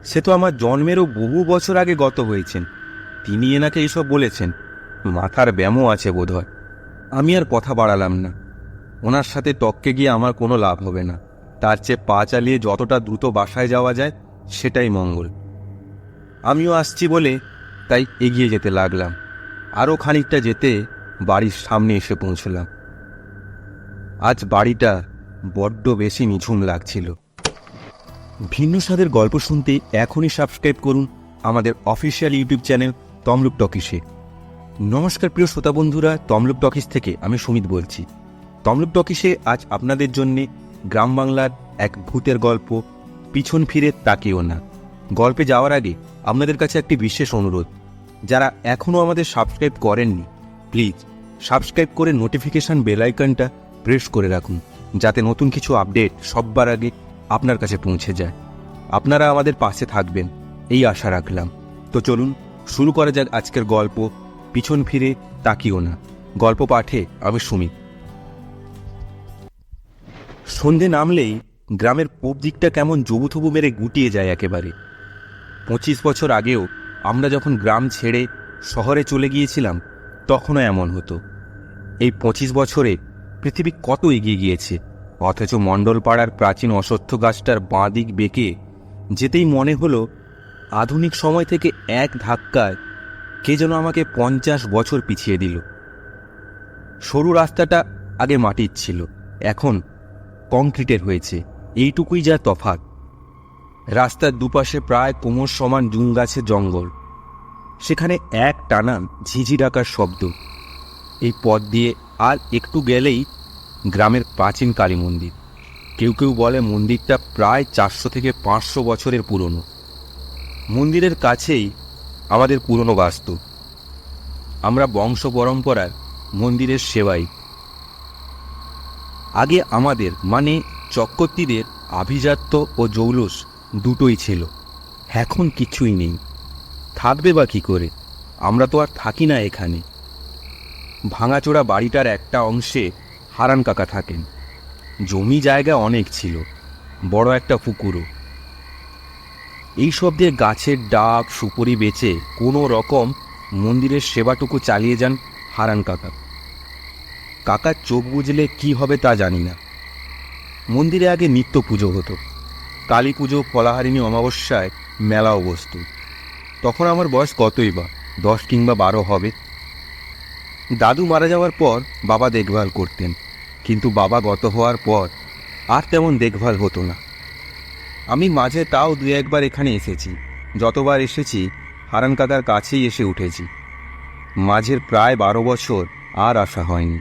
সে তো আমার জন্মেরও বহু বছর আগে গত হয়েছেন। তিনি এনাকে এসব বলেছেন। মাথার ব্যামো আছে বোধহয়। আমি আর কথা বাড়ালাম না। ওনার সাথে টক্কে গিয়ে আমার কোনো লাভ হবে না। তার চেয়ে পা চালিয়ে যতটা দ্রুত বাসায় যাওয়া যায় সেটাই মঙ্গল। আমিও আসছি বলে তাই এগিয়ে যেতে লাগলাম। আরও খানিকটা যেতে বাড়ির সামনে এসে পৌঁছলাম। আজ বাড়িটা বড্ড বেশি নিঝুম লাগছিল। ভিন্ন স্বাদের গল্প শুনতে এখনই সাবস্ক্রাইব করুন আমাদের অফিসিয়াল ইউটিউব চ্যানেল তমলুক টকিসে। নমস্কার প্রিয় শ্রোতা বন্ধুরা, তমলুক টকিস থেকে আমি সুমিত বলছি। তমলুক টকিসে আজ আপনাদের জন্যে গ্রাম বাংলার এক ভূতের গল্প, পিছন ফিরে তাকিও না। গল্পে যাওয়ার আগে আপনাদের কাছে একটি বিশেষ অনুরোধ, যারা এখনও আমাদের সাবস্ক্রাইব করেননি প্লিজ সাবস্ক্রাইব করে নোটিফিকেশান বেল আইকনটা প্রেস করে রাখুন, যাতে নতুন কিছু আপডেট সববার আগে আপনার কাছে পৌঁছে যায়। আপনারা আমাদের পাশে থাকবেন এই আশা রাখলাম। তো চলুন শুরু করা যাক আজকের গল্প, পিছন ফিরে তাকিও না। গল্প পাঠে আমি সুমিত। সন্ধে নামলেই গ্রামের পূব দিকটা কেমন জবুথবু মেরে গুটিয়ে যায় একেবারে। 25 বছর আগেও আমরা যখন গ্রাম ছেড়ে শহরে চলে গিয়েছিলাম তখনও এমন হতো। এই 25 বছরে পৃথিবী কত এগিয়ে গিয়েছে, অথচ মণ্ডলপাড়ার প্রাচীন অশ্বত্থ গাছটার বাঁ দিক বেঁকে যেতেই মনে হলো আধুনিক সময় থেকে এক ধাক্কায় কে যেন আমাকে 50 বছর পিছিয়ে দিল। সরু রাস্তাটা আগে মাটির ছিল, এখন কংক্রিটের হয়েছে, এইটুকুই যা তফাৎ। রাস্তার দুপাশে প্রায় কোমর সমান জুম গাছের জঙ্গল, সেখানে এক টানা ঝিঝি ডাকার শব্দ। এই পথ দিয়ে আর একটু গেলেই গ্রামের প্রাচীন কালী মন্দির। কেউ কেউ বলে মন্দিরটা প্রায় 400 থেকে 500 বছরের পুরনো। মন্দিরের কাছেই আমাদের পুরনো বাস্তু। আমরা বংশ পরম্পরার মন্দিরের সেবাই। আগে আমাদের মানে চক্রবর্তীদের আভিজাত্য ও জৌলুস দুটোই ছিল, এখন কিছুই নেই। থাকবে বা কী করে? আমরা তো আর থাকি না এখানে। ভাঙাচোরা বাড়িটার একটা অংশে হারান কাকা থাকেন। জমি জায়গা অনেক ছিল, বড় একটা পুকুরও। এইসব দিয়ে গাছের ডাব সুপুরি বেচে কোনো রকম মন্দিরের সেবাটুকু চালিয়ে যান হারান কাকা। কাকার চোখ বুঝলে কি হবে তা জানি না। মন্দিরে আগে নিত্য পুজো হতো। কালী পুজো, ফলাহারিণী অমাবস্যায় মেলাও বসত। তখন আমার বয়স কতই বা, 10 কিংবা 12 হবে। দাদু মারা যাওয়ার পর বাবা দেখভাল করতেন, কিন্তু বাবা গত হওয়ার পর আর তেমন দেখভাল হতো না। আমি মাঝে তাও 2-1 বার এখানে এসেছি। যতবার এসেছি হারান কাকার কাছেই এসে উঠেছি। মাঝের প্রায় 12 বছর আর আসা হয়নি।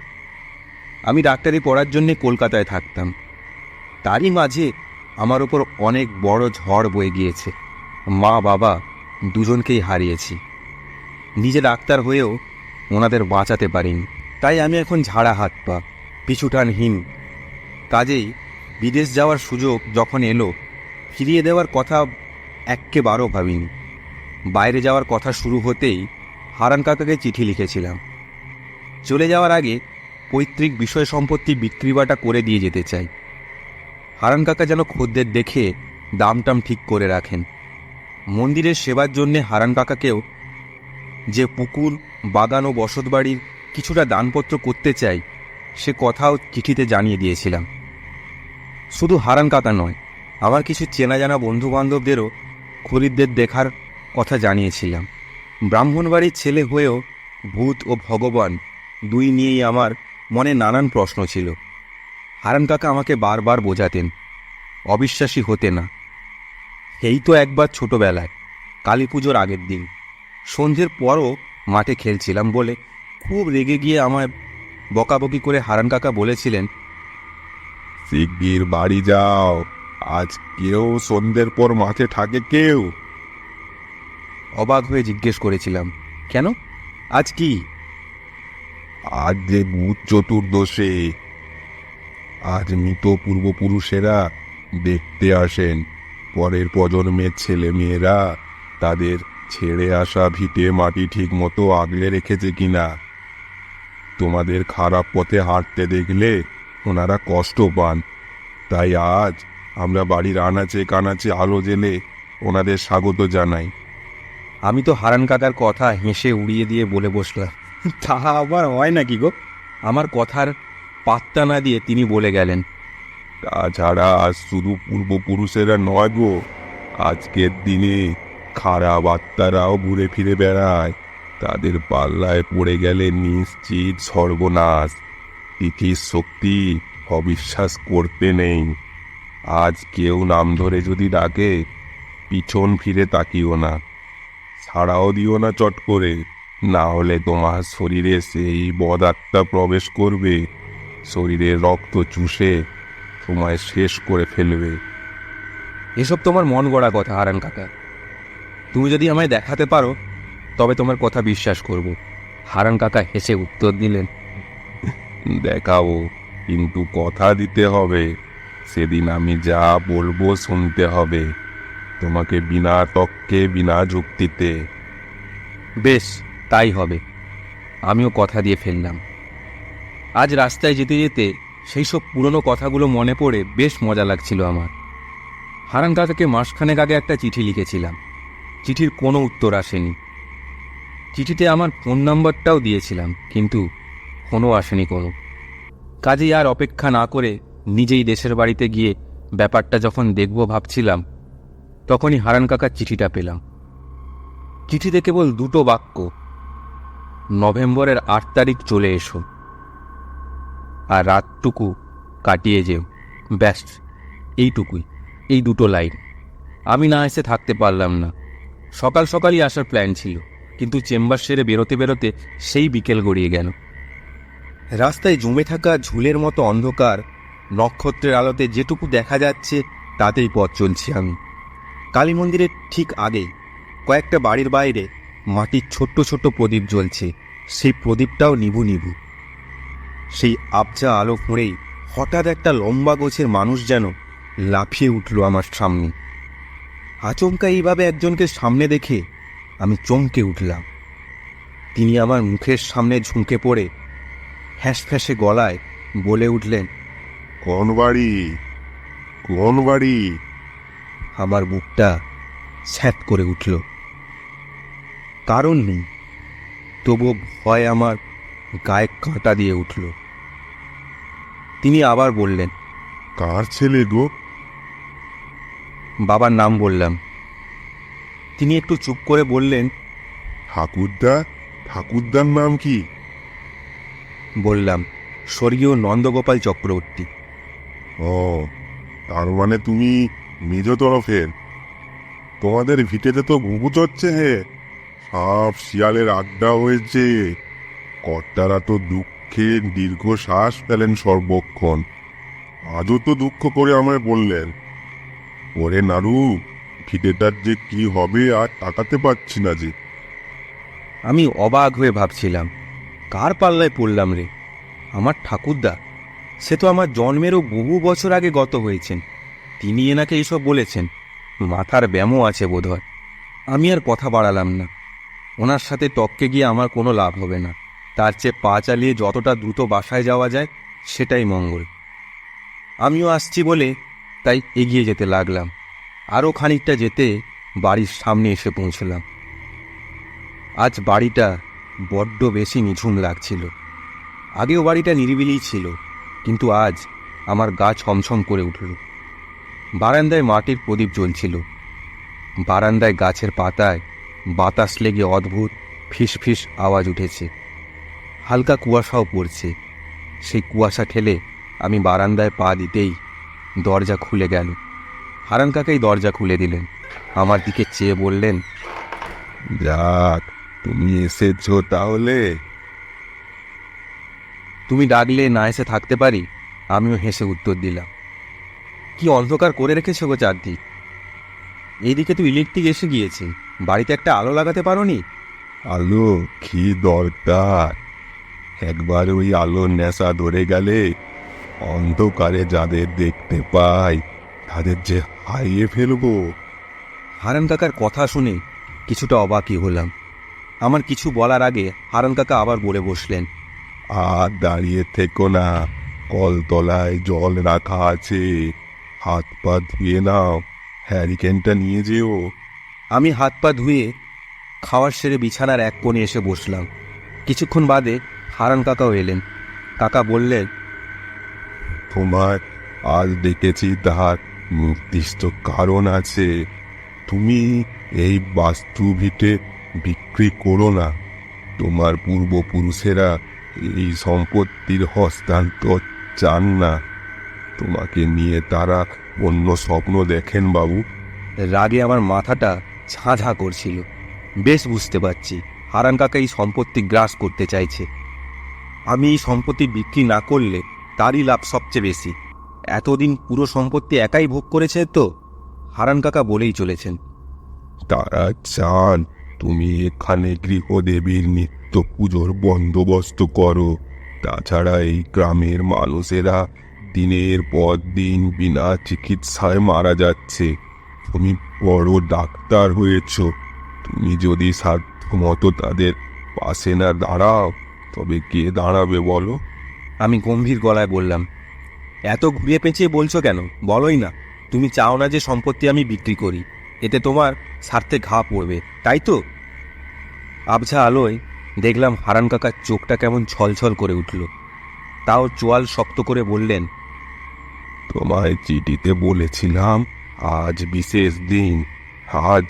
আমি ডাক্তারি পড়ার জন্যে কলকাতায় থাকতাম। তারই মাঝে আমার ওপর অনেক বড় ঝড় বয়ে গিয়েছে। মা বাবা দুজনকেই হারিয়েছি। নিজে ডাক্তার হয়েও ওনাদের বাঁচাতে পারিনি। তাই আমি এখন ঝাড়া হাত পা, পিছুটানহীন। কাজেই বিদেশ যাওয়ার সুযোগ যখন এলো, ফিরিয়ে দেওয়ার কথা এক্কেবারও ভাবিনি। বাইরে যাওয়ার কথা শুরু হতেই হারান কাকাকে চিঠি লিখেছিলাম। চলে যাওয়ার আগে পৈতৃক বিষয় সম্পত্তি বিক্রিবাটা করে দিয়ে যেতে চাই। হারান কাকা যেন খদ্দের দেখে দামটাম ঠিক করে রাখেন। মন্দিরের সেবার জন্যে হারান কাকাকেও যে পুকুর, বাগান ও বসতবাড়ির কিছুটা দানপত্র করতে চাই সে কথাও চিঠিতে জানিয়ে দিয়েছিলাম। শুধু হারান কাকা নয়, আমার কিছু চেনা জানা বন্ধুবান্ধবদেরও খরিদ্দের দেখার কথা জানিয়েছিলাম। ব্রাহ্মণবাড়ির ছেলে হয়েও ভূত ও ভগবান দুই নিয়েই আমার মনে নানান প্রশ্ন ছিল। হারান কাকা আমাকে বারবার বোঝাতেন, অবিশ্বাসী হতে না। এই তো একবার ছোটবেলায় কালী পুজোর আগের দিন সন্ধ্যের পরও মাঠে খেলছিলাম বলে খুব রেগে গিয়ে আমায় বকাবকি করে হারান কাকা বলেছিলেন, শিগগির বাড়ি যাও, আজ কেউ সন্ধ্যের পর মাঠে থাকে কেউ? অবাক হয়ে জিজ্ঞেস করেছিলাম, কেন, আজ কি? আজ যে ভূত চতুর্দশী। আজ মৃত পূর্বপুরুষেরা দেখতে আসেন পরের প্রজন্মের ছেলে মেয়েরা তাদের ছেড়ে আসা ভিটে মাটি ঠিক মতো আগলে রেখেছে কিনা। তোমাদের খারাপ পথে হাঁটতে দেখলে ওনারা কষ্ট পান। তাই আজ আমরা বাড়ির আনাচে কানাচে আলো জেলে ওনাদের স্বাগত জানাই। আমি তো হারান কাকার কথা হেসে উড়িয়ে দিয়ে বলে বসলাম, তা আবার হয় নাকি গো? আমার কথার পাত্তা না দিয়ে তিনি বলে গেলেন, তাছাড়া আজ শুধু পূর্বপুরুষেরা নয় গো, আজকের দিনে খারাপ আত্মারাও ঘুরে ফিরে বেড়ায়। তাদের পাল্লায় পড়ে গেলে নিশ্চিত সর্বনাশ। তিথির শক্তি অবিশ্বাস করতে নেই। আজ কেউ নাম ধরে যদি ডাকে, পিছন ফিরে তাকিও না, ছাড়াও দিও না চট করে, না হলে তোমার শরীরে সেই বদ আত্মা প্রবেশ করবে, শরীরের রক্ত চুষে তোমায় শেষ করে ফেলবে। এসব তোমার মন গড়া কথা হারান কাকা। তুমি যদি আমায় দেখাতে পারো তবে তোমার কথা বিশ্বাস করব। হারান কাকা হেসে উত্তর দিলেন, দেখাবো, কিন্তু কথা দিতে হবে, সেদিন আমি যা বলবো শুনতে হবে, তোমাকে বিনা তর্কে বিনা যুক্তিতে। বেশ, তাই হবে। আমিও কথা দিয়ে ফেললাম। আজ রাস্তায় যেতে যেতে সেই সব পুরনো কথাগুলো মনে পড়ে বেশ মজা লাগছিল আমার। হারান কাকাকে মাসখানেক আগে একটা চিঠি লিখেছিলাম, চিঠির কোনো উত্তর আসেনি। চিঠিতে আমার ফোন নাম্বারটাও দিয়েছিলাম, কিন্তু ফোনও আসেনি কোনো। কাজেই আর অপেক্ষা না করে নিজেই দেশের বাড়িতে গিয়ে ব্যাপারটা যখন দেখব ভাবছিলাম, তখনই হারান কাকার চিঠিটা পেলাম। চিঠিতে কেবল দুটো বাক্য, নভেম্বরের 8 তারিখ চলে এসো আর রাতটুকু কাটিয়ে যেও। ব্যাস, এইটুকুই, এই দুটো লাইন। আমি না এসে থাকতে পারলাম না। সকাল সকালই আসার প্ল্যান ছিল, কিন্তু চেম্বার সেরে বেরোতে বেরোতে সেই বিকেল গড়িয়ে গেল। রাস্তায় জমে থাকা ঝুলের মতো অন্ধকার, নক্ষত্রের আলোতে যেটুকু দেখা যাচ্ছে তাতেই পথ চলছি আমি। কালী মন্দিরের ঠিক আগে কয়েকটা বাড়ির বাইরে মাটির ছোট্ট ছোট্ট প্রদীপ জ্বলছে, সেই প্রদীপটাও নিভু নিভু। সেই আবজা আলো ফুঁড়েই হঠাৎ একটা লম্বা গোছের মানুষ যেন লাফিয়ে উঠল আমার সামনে। আচমকা এইভাবে একজনকে সামনে দেখে আমি চমকে উঠলাম। তিনি আমার মুখের সামনে ঝুঁকে পড়ে ফ্যাঁসে গলায় বলে উঠলেন, কোন বাড়ি, কোন বাড়ি? আমার বুকটা ছ্যাঁত করে উঠল। কারণ নেই, তবুও ভয় আমার গায়ে কাঁটা দিয়ে উঠল। তিনি আবার বললেন, কার ছেলে গো? বাবার নাম বললাম। তিনি একটু চুপ করে বললেন, ঠাকুরদা, ঠাকুরদার নাম কি? বললাম, স্বর্গীয় নন্দগোপাল চক্রবর্তী। ও, তার মানে তুমি মেজ তরফের। তোমাদের ভিটেতে তো ঘুঘু চড়ছে, হে, সব শিয়ালের আড্ডা হয়েছে। কর্তারা তো দুঃখে দীর্ঘশ্বাস ফেলেন সর্বক্ষণ। আজও তো দুঃখ করে আমায় বললেন, ওরে নারু, ভিটেটার যে কি হবে আর তাকাতে পারছি না যে। আমি অবাক হয়ে ভাবছিলাম, কার পাল্লায় পড়লাম রে? আমার ঠাকুরদা, সে তো আমার জন্মেরও বহু বছর আগে গত হয়েছেন। তিনি এনাকে এইসব বলেছেন? মাথার ব্যামো আছে বোধহয়। আমি আর কথা বাড়ালাম না। ওনার সাথে তককে গিয়ে আমার কোনো লাভ হবে না। তার চেয়ে পা চালিয়ে যতটা দ্রুত বাসায় যাওয়া যায় সেটাই মঙ্গল। আমিও আসছি বলে তাই এগিয়ে যেতে লাগলাম। আরও খানিকটা যেতে বাড়ির সামনে এসে পৌঁছলাম। আজ বাড়িটা বড্ড বেশি নিঝুম লাগছিল। আগেও বাড়িটা নিরিবিলিই ছিল, কিন্তু আজ আমার গা ছমছম করে উঠল। বারান্দায় মাটির প্রদীপ জ্বলছিল। বারান্দায় গাছের পাতায় বাতাস লেগে অদ্ভুত ফিস ফিস আওয়াজ উঠেছে। হালকা কুয়াশাও পড়ছে। সেই কুয়াশা ঠেলে আমি বারান্দায় পা দিতেই দরজা খুলে গেল। হারান কাকাই দরজা খুলে দিলেন। আমার দিকে চেয়ে বললেন, যাক, তুমি এসেছো তাহলে। তুমি ডাকলে না এসে থাকতে পারি? আমিও হেসে উত্তর দিলাম। কি অন্ধকার করে রেখেছো গো চারদিক? এইদিকে তো ইলেকট্রিক এসে গিয়েছে, বাড়িতে একটা আলো লাগাতে পারোনি? আলো কি দরকার? একবার ওই আলোর নেশা ধরে গেলে অন্ধকারে যাদের দেখতে পাই তাদের যে হারিয়ে ফেলবো। হারান কাকার কথা শুনে কিছুটা অবাকই হলাম। আমার কিছু বলার আগে হারান কাকা আবার বলে বসলেন, আর দাঁড়িয়ে থেকো না, কলতলায় জল রাখা আছে, হাত পা ধুয়ে নাও, হ্যারিকেনটা নিয়ে যেও। আমি হাত পা ধুয়ে খাওয়ার সেরে বিছানার এক কোণে এসে বসলাম। কিছুক্ষণ বাদে হারান কাকাও এলেন। কাকা বললেন, তোমার আজ দেখেছি তার নির্দিষ্ট কারণ আছে। তুমি এই বাস্তু ভিটে বিক্রি করো না। তোমার পূর্বপুরুষেরা এই সম্পত্তির হস্তান্তর চান না। তোমাকে নিয়ে তারা অন্য স্বপ্ন দেখেন বাবু। রাগে আমার মাথাটা ঝাঁঝা করছিল। বেশ বুঝতে পারছি হারান কাকা এই সম্পত্তি গ্রাস করতে চাইছে। আমি এই সম্পত্তি বিক্রি না করলে তারই লাভ সবচেয়ে বেশি। এতদিন পুরো সম্পত্তি একাই ভোগ করেছে তো। হারান কাকা বলেই চলেছেন, তারা চান তুমি এখানে গৃহদেবীর নিত্য পুজোর বন্দোবস্ত করো। তাছাড়া এই গ্রামের মানুষেরা দিনের পর দিন বিনা চিকিৎসায় মারা যাচ্ছে। তুমি বড় ডাক্তার হয়েছ, তুমি যদি সাধ্যমতো তাদের পাশে না দাঁড়াও তবে কে দাঁড়াবে বলো? আমি গম্ভীর গলায় বললাম, এত ঘুরিয়ে পেঁচিয়ে বলছো কেন? বলোই না। তুমি চাও না যে সম্পত্তি আমি বিক্রি করি, এতে তোমার স্বার্থে ঘা পড়বে, তাই তো? আবছা আলোয় দেখলাম হারান কাকার চোখটা কেমন ছলছল করে উঠল। তাও চোয়াল শক্ত করে বললেন, তোমায় চিঠিতে বলেছিলাম আজ বিশেষ দিন, আজ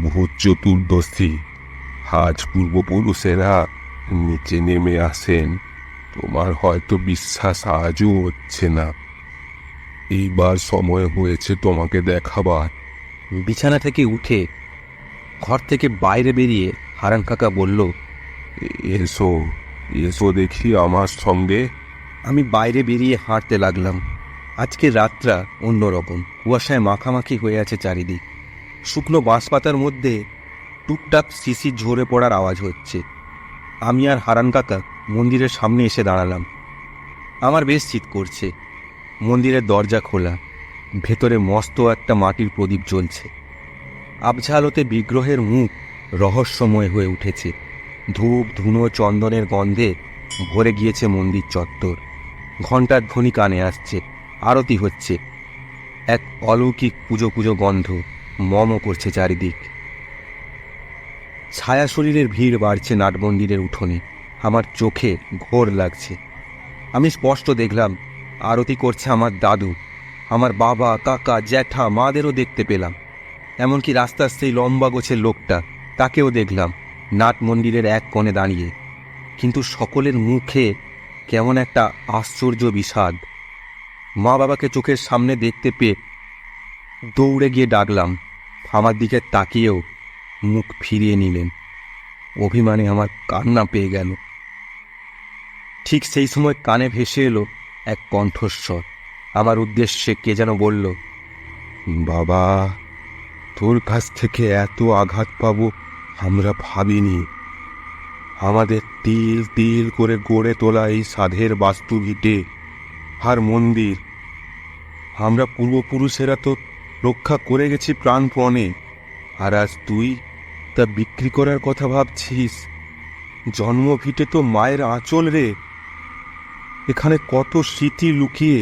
ভূত চতুর্দশী। আজ পূর্বপুরুষেরা নিচে নেমে আসেন। তোমার হয়তো বিশ্বাস আজও হচ্ছে না। এইবার সময় হয়েছে তোমাকে দেখাবার। বিছানা থেকে উঠে ঘর থেকে বাইরে বেরিয়ে হারান কাকা বলল, এসো এসো দেখি আমার সঙ্গে। আমি বাইরে বেরিয়ে হাঁটতে লাগলাম। আজকের রাতটা অন্যরকম। কুয়াশায় মাখামাখি হয়ে আছে চারিদিক। শুকনো বাঁশপাতার মধ্যে টুকটাক শিশির ঝরে পড়ার আওয়াজ হচ্ছে। আমি আর হারান কাকা মন্দিরের সামনে এসে দাঁড়ালাম। আমার বেশ শীত করছে। মন্দিরের দরজা খোলা, ভেতরে মস্ত একটা মাটির প্রদীপ জ্বলছে। আবছা আলোতে বিগ্রহের মুখ রহস্যময় হয়ে উঠেছে। ধূপ ধুনো চন্দনের গন্ধে ভরে গিয়েছে মন্দির চত্বর। ঘণ্টার ধ্বনি কানে আসছে, আরতি হচ্ছে। এক অলৌকিক পুজো পুজো গন্ধ মম করছে চারিদিক। ছায়া শরীরের ভিড় বাড়ছে নাটমন্দিরের উঠোনে। আমার চোখে ঘোর লাগছে। আমি স্পষ্ট দেখলাম আরতি করছে আমার দাদু, আমার বাবা, কাকা, জ্যাঠা, মাদেরও দেখতে পেলাম। এমনকি রাস্তার সেই লম্বা গোছের লোকটা, তাকেও দেখলাম নাট মন্দিরের এক কোণে দাঁড়িয়ে। কিন্তু সকলের মুখে কেমন একটা আশ্চর্য বিষাদ। মা বাবাকে চোখের সামনে দেখতে পেয়ে দৌড়ে গিয়ে ডাকলাম। আমার দিকে তাকিয়েও মুখ ফিরিয়ে নিলেন। অভিমানে আমার কান্না পেয়ে গেল। ঠিক সেই সময় কানে ভেসে এলো এক কণ্ঠস্বর। আমার উদ্দেশ্যে কে যেন বলল, বাবা, তোর কাছ থেকে এত আঘাত পাবো আমরা ভাবিনি। আমাদের তিল তিল করে গড়ে তোলা এই সাধের বাস্তু ভিটে আর মন্দির আমরা পূর্বপুরুষেরা তো রক্ষা করে গেছি প্রাণপণে, আর আজ তুই তা বিক্রি করার কথা ভাবছিস? জন্ম ভিটে তো মায়ের আঁচল রে। এখানে কত স্মৃতি লুকিয়ে,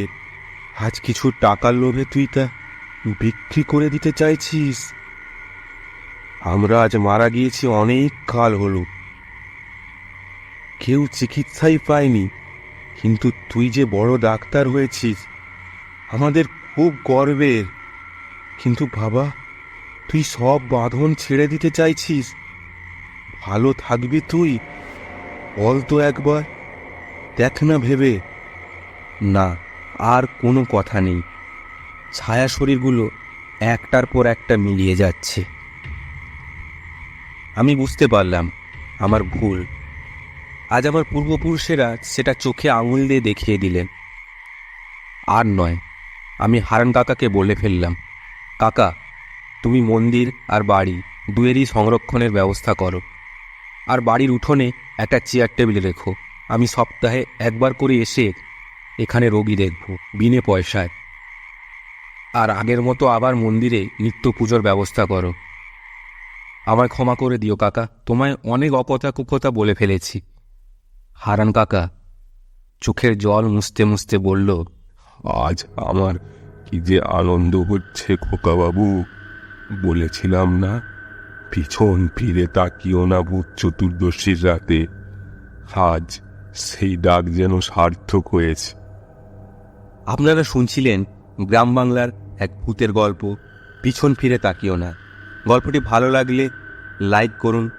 আজ কিছু টাকার লোভে তুই তা বিক্রি করে দিতে চাইছিস? আমরা আজ মারা গিয়েছি অনেক কাল হলো, কেউ চিকিৎসাই পায়নি, কিন্তু তুই যে বড় ডাক্তার হয়েছিস আমাদের খুব গর্বের। কিন্তু বাবা, তুই সব বাঁধন ছেড়ে দিতে চাইছিস? ভালো থাকবি তুই? বল তো একবার, দেখ না ভেবে। না, আর কোনো কথা নেই। ছায়া শরীরগুলো একটার পর একটা মিলিয়ে যাচ্ছে। আমি বুঝতে পারলাম আমার ভুল। আজ আমার পূর্বপুরুষেরা সেটা চোখে আঙুল দিয়ে দেখিয়ে দিলেন। আর নয়, আমি হারান কাকাকে বলে ফেললাম, কাকা, তুমি মন্দির আর বাড়ি দুয়েরই সংরক্ষণের ব্যবস্থা করো। আর বাড়ির উঠোনে একটা চেয়ার টেবিল রেখো। আমি সপ্তাহে একবার করে এসে এখানে রোগী দেখব বিনে পয়সায়। আর আগের মতো আবার মন্দিরে নিত্য পুজোর ব্যবস্থা করো। আমায় ক্ষমা করে দিও কাকা, তোমায় অনেক অকথা কুকথা বলে ফেলেছি। হারান কাকা চোখের জল মুছতে মুছতে বলল, আজ আমার কি যে আনন্দ হচ্ছে খোকাবাবু। বলেছিলাম না, পিছন ফিরে তাকিও না ভূত চতুর্দশীর রাতে। আজ সেই ডাক যেন সার্থক হয়েছে। আপনারা শুনছিলেন গ্রাম বাংলার এক ভূতের গল্প, পিছন ফিরে তাকিও না। গল্পটি ভালো লাগলে লাইক করুন,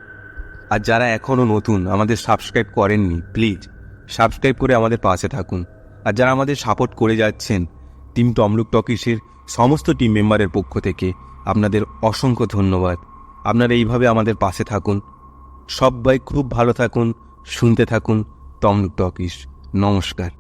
আর যারা এখনও নতুন আমাদের সাবস্ক্রাইব করেননি, প্লিজ সাবস্ক্রাইব করে আমাদের পাশে থাকুন। আর যারা আমাদের সাপোর্ট করে যাচ্ছেন, টিম তমলুক টকিসের সমস্ত টিম মেম্বারের পক্ষ থেকে আপনাদের অসংখ্য ধন্যবাদ। আপনারা এইভাবে আমাদের পাশে থাকুন। সবাই খুব ভালো থাকুন, শুনতে থাকুন তমলুক টকিস। নমস্কার।